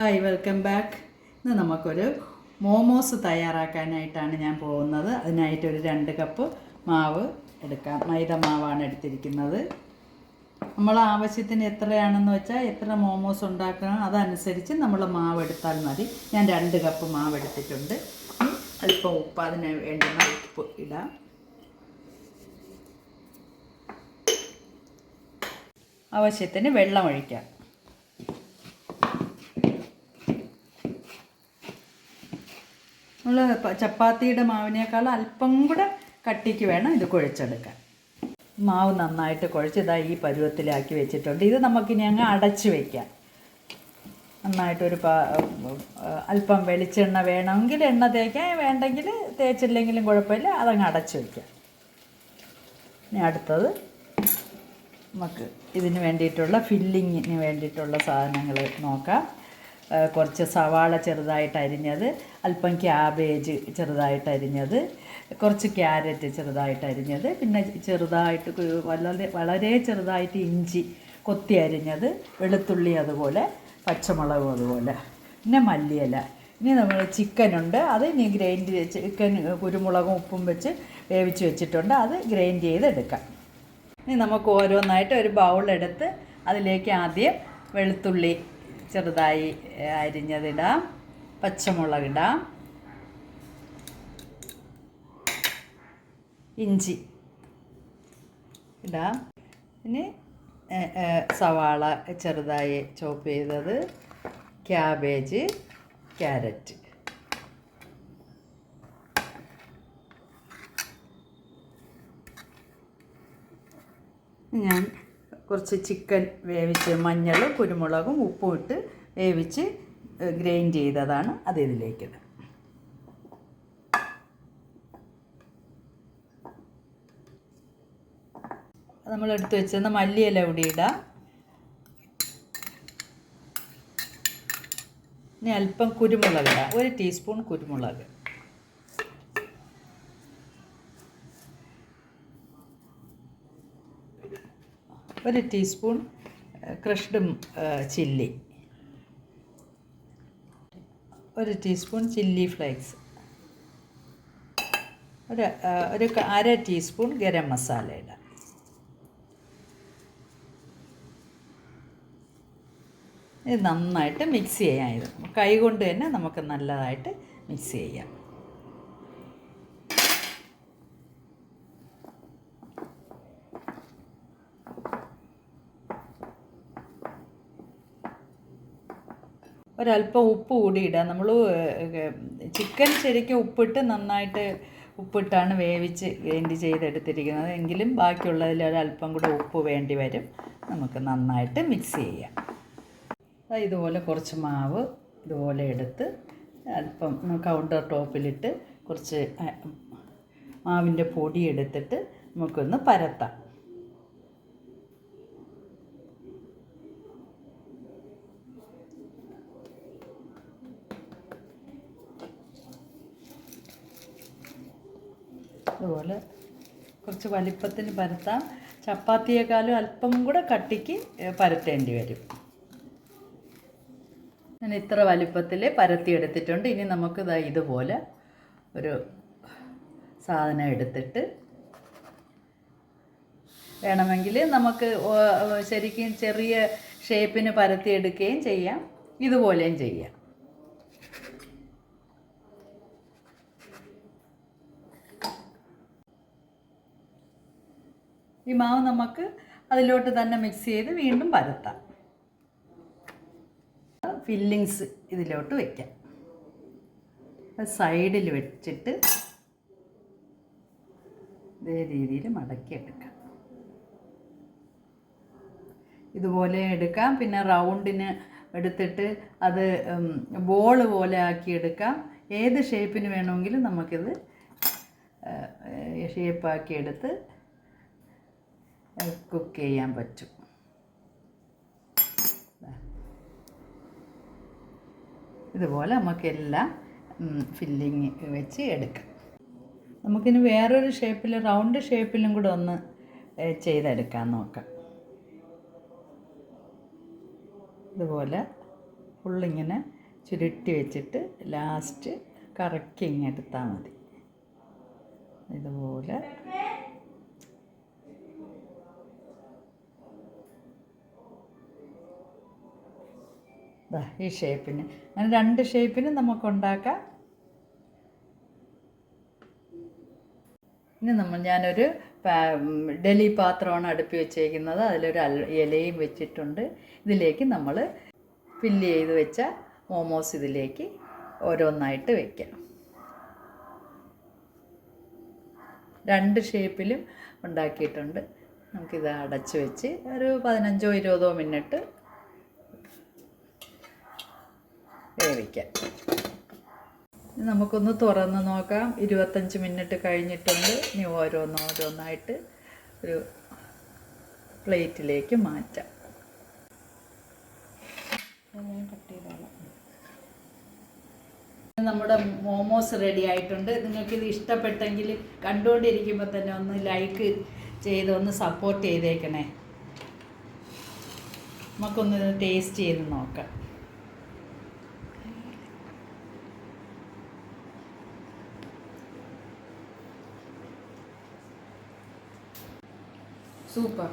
Hi, welcome back. ഇന്ന് നമുക്കൊരു മോമോസ് തയ്യാറാക്കാനായിട്ടാണ് ഞാൻ പോകുന്നത്. അതിനായിട്ടൊരു 2 കപ്പ് മാവ് എടുക്കാം. മൈദ മാവാണ് എടുത്തിരിക്കുന്നത്. നമ്മൾ ആവശ്യത്തിന് എത്രയാണെന്ന് വെച്ചാൽ എത്ര മോമോസ് ഉണ്ടാക്കണം അതനുസരിച്ച് നമ്മൾ മാവ് എടുത്താൽ മതി. ഞാൻ 2 കപ്പ് മാവ് എടുത്തിട്ടുണ്ട്. അല്പം ഉപ്പ്, അതിന് വേണ്ടുന്ന ഉപ്പ് ഇടാം. ആവശ്യത്തിന് വെള്ളം ഒഴിക്കാം. നമ്മൾ ചപ്പാത്തിയുടെ മാവിനേക്കാൾ അല്പം കൂടെ കട്ടിക്ക് വേണം ഇത് കുഴച്ചെടുക്കാൻ. മാവ് നന്നായിട്ട് കുഴച്ച് ഈ പരുവത്തിലാക്കി വെച്ചിട്ടുണ്ട്. ഇത് നമുക്കിനി അങ്ങ് അടച്ച് വയ്ക്കാം. നന്നായിട്ടൊരു അല്പം വെളിച്ചെണ്ണ വേണമെങ്കിൽ എണ്ണ തേക്കാം, വേണ്ടെങ്കിൽ തേച്ചില്ലെങ്കിലും കുഴപ്പമില്ല. അതങ്ങ് അടച്ച് വയ്ക്കാം. ഇനി അടുത്തത് നമുക്ക് ഇതിന് വേണ്ടിയിട്ടുള്ള ഫില്ലിങ്ങിന് വേണ്ടിയിട്ടുള്ള സാധനങ്ങൾ നോക്കാം. കുറച്ച് സവാള ചെറുതായിട്ട് അരിഞ്ഞത്, അല്പം ക്യാബേജ് ചെറുതായിട്ട് അരിഞ്ഞത്, കുറച്ച് ക്യാരറ്റ് ചെറുതായിട്ട് അരിഞ്ഞത്, പിന്നെ ചെറുതായിട്ട് വളരെ ചെറുതായിട്ട് ഇഞ്ചി കൊത്തി അരിഞ്ഞത്, വെളുത്തുള്ളി അതുപോലെ, പച്ചമുളകും അതുപോലെ, പിന്നെ മല്ലിയില. ഇനി നമ്മൾ ചിക്കനുണ്ട്, അത് ഇനി ചിക്കൻ കുരുമുളകും ഉപ്പും വെച്ച് വേവിച്ച് വെച്ചിട്ടുണ്ട്. അത് ഗ്രൈൻഡ് ചെയ്തെടുക്കാം. ഇനി നമുക്ക് ഓരോന്നായിട്ട് ഒരു ബൗളെടുത്ത് അതിലേക്ക് ആദ്യം വെളുത്തുള്ളി ചെറുതായി അരിഞ്ഞതിടാം, പച്ചമുളകിടാം, ഇഞ്ചി ഇടാം, പിന്നെ സവാള ചെറുതായി ചോപ്പ് ചെയ്തത്, ക്യാബേജ്, ക്യാരറ്റ്. ഞാൻ കുറച്ച് ചിക്കൻ വേവിച്ച് മഞ്ഞളും കുരുമുളകും ഉപ്പും ഇട്ട് വേവിച്ച് ഗ്രൈൻഡ് ചെയ്തതാണ്. അത് ഇതിലേക്കിടാം. നമ്മളെടുത്ത് വെച്ചിരുന്ന മല്ലിയില കൂടി ഇടാം. ഇനി അല്പം കുരുമുളക് ഇടാം. 1 ടീസ്പൂൺ കുരുമുളക്. ഒരു teaspoon crushed chilli, 1 teaspoon chilli flakes, ഒരു 1/2 ടീസ്പൂൺ ഗരം മസാല ഇടാം. ഇത് നന്നായിട്ട് മിക്സ് ചെയ്യാം. ഇത് കൈ കൊണ്ട് തന്നെ നമുക്ക് നല്ലതായിട്ട് മിക്സ് ചെയ്യാം. ഒരല്പം ഉപ്പ് കൂടി ഇടാം. നമ്മൾ ചിക്കൻ ശരിക്കും ഉപ്പിട്ട് ഉപ്പിട്ടാണ് വേവിച്ച് ഗ്രൈൻഡ് ചെയ്തെടുത്തിരിക്കുന്നത്. എങ്കിലും ബാക്കിയുള്ളതിൽ ഒരല്പം കൂടെ ഉപ്പ് വേണ്ടി വരും. നമുക്ക് നന്നായിട്ട് മിക്സ് ചെയ്യാം. ഇതുപോലെ കുറച്ച് മാവ് ഇതുപോലെ എടുത്ത് അല്പം കൗണ്ടർ ടോപ്പിലിട്ട് കുറച്ച് മാവിൻ്റെ പൊടി എടുത്തിട്ട് നമുക്കൊന്ന് പരത്താം. അതുപോലെ കുറച്ച് വലിപ്പത്തിന് പരത്താം. ചപ്പാത്തിയേക്കാളും അല്പം കൂടെ കട്ടിക്ക് പരത്തേണ്ടി വരും. ഞാൻ ഇത്ര വലിപ്പത്തിൽ പരത്തിയെടുത്തിട്ടുണ്ട്. ഇനി നമുക്ക് ഇതുപോലെ ഒരു സാധനം എടുത്തിട്ട് വേണമെങ്കിൽ നമുക്ക് ശരിക്കും ചെറിയ ഷേപ്പിന് പരത്തിയെടുക്കുകയും ചെയ്യാം, ഇതുപോലെയും ചെയ്യാം. ഈ മാവ് നമുക്ക് അതിലോട്ട് തന്നെ മിക്സ് ചെയ്ത് വീണ്ടും പരത്താം. ഫില്ലിങ്സ് ഇതിലോട്ട് വയ്ക്കാം. സൈഡിൽ വെച്ചിട്ട് ഇതേ രീതിയിൽ മടക്കിയെടുക്കാം. ഇതുപോലെ എടുക്കാം. പിന്നെ റൗണ്ടിന് എടുത്തിട്ട് അത് ബോൾ പോലെ ആക്കിയെടുക്കാം. ഏത് ഷേപ്പിന് വേണമെങ്കിലും നമുക്കിത് ഷേപ്പാക്കിയെടുത്ത് കുക്ക് ചെയ്യാൻ പറ്റും. ഇതുപോലെ നമുക്കെല്ലാം ഫില്ലിങ് വെച്ച് എടുക്കാം. നമുക്കിനി വേറൊരു ഷേപ്പിൽ, റൗണ്ട് ഷേപ്പിലും കൂടെ ഒന്ന് ചെയ്തെടുക്കാൻ നോക്കാം. ഇതുപോലെ ഉള്ളിങ്ങനെ ചുരുട്ടി വെച്ചിട്ട് ലാസ്റ്റ് കറക്കി ഇങ്ങെടുത്താൽ മതി. ഇതുപോലെ ഈ ഷേപ്പിന്, അങ്ങനെ 2 ഷേപ്പിന് നമുക്കുണ്ടാക്കാം. ഇനി ഞാനൊരു ഡെലി പാത്രമാണ് അടുപ്പി വെച്ചേക്കുന്നത്. അതിലൊരു ഇലയും വെച്ചിട്ടുണ്ട്. ഇതിലേക്ക് നമ്മൾ ഫില്ല് ചെയ്ത് വെച്ച മോമോസ് ഇതിലേക്ക് ഓരോന്നായിട്ട് വയ്ക്കാം. 2 ഷേപ്പിലും ഉണ്ടാക്കിയിട്ടുണ്ട്. നമുക്കിത് അടച്ച് വെച്ച് ഒരു 15-20 മിനിറ്റ് വേവിക്കാം. നമുക്കൊന്ന് തുറന്ന് നോക്കാം. 25 മിനിറ്റ് കഴിഞ്ഞിട്ടുണ്ട്. ഇനി ഓരോന്നായിട്ട് ഒരു പ്ലേറ്റിലേക്ക് മാറ്റാം. നമ്മുടെ മോമോസ് റെഡി ആയിട്ടുണ്ട്. നിങ്ങൾക്കിത് ഇഷ്ടപ്പെട്ടെങ്കിൽ കണ്ടുകൊണ്ടിരിക്കുമ്പോൾ തന്നെ ഒന്ന് ലൈക്ക് ചെയ്ത് ഒന്ന് സപ്പോർട്ട് ചെയ്തേക്കണേ. നമുക്കൊന്ന് ടേസ്റ്റ് ചെയ്ത് നോക്കാം. സൂപ്പർ.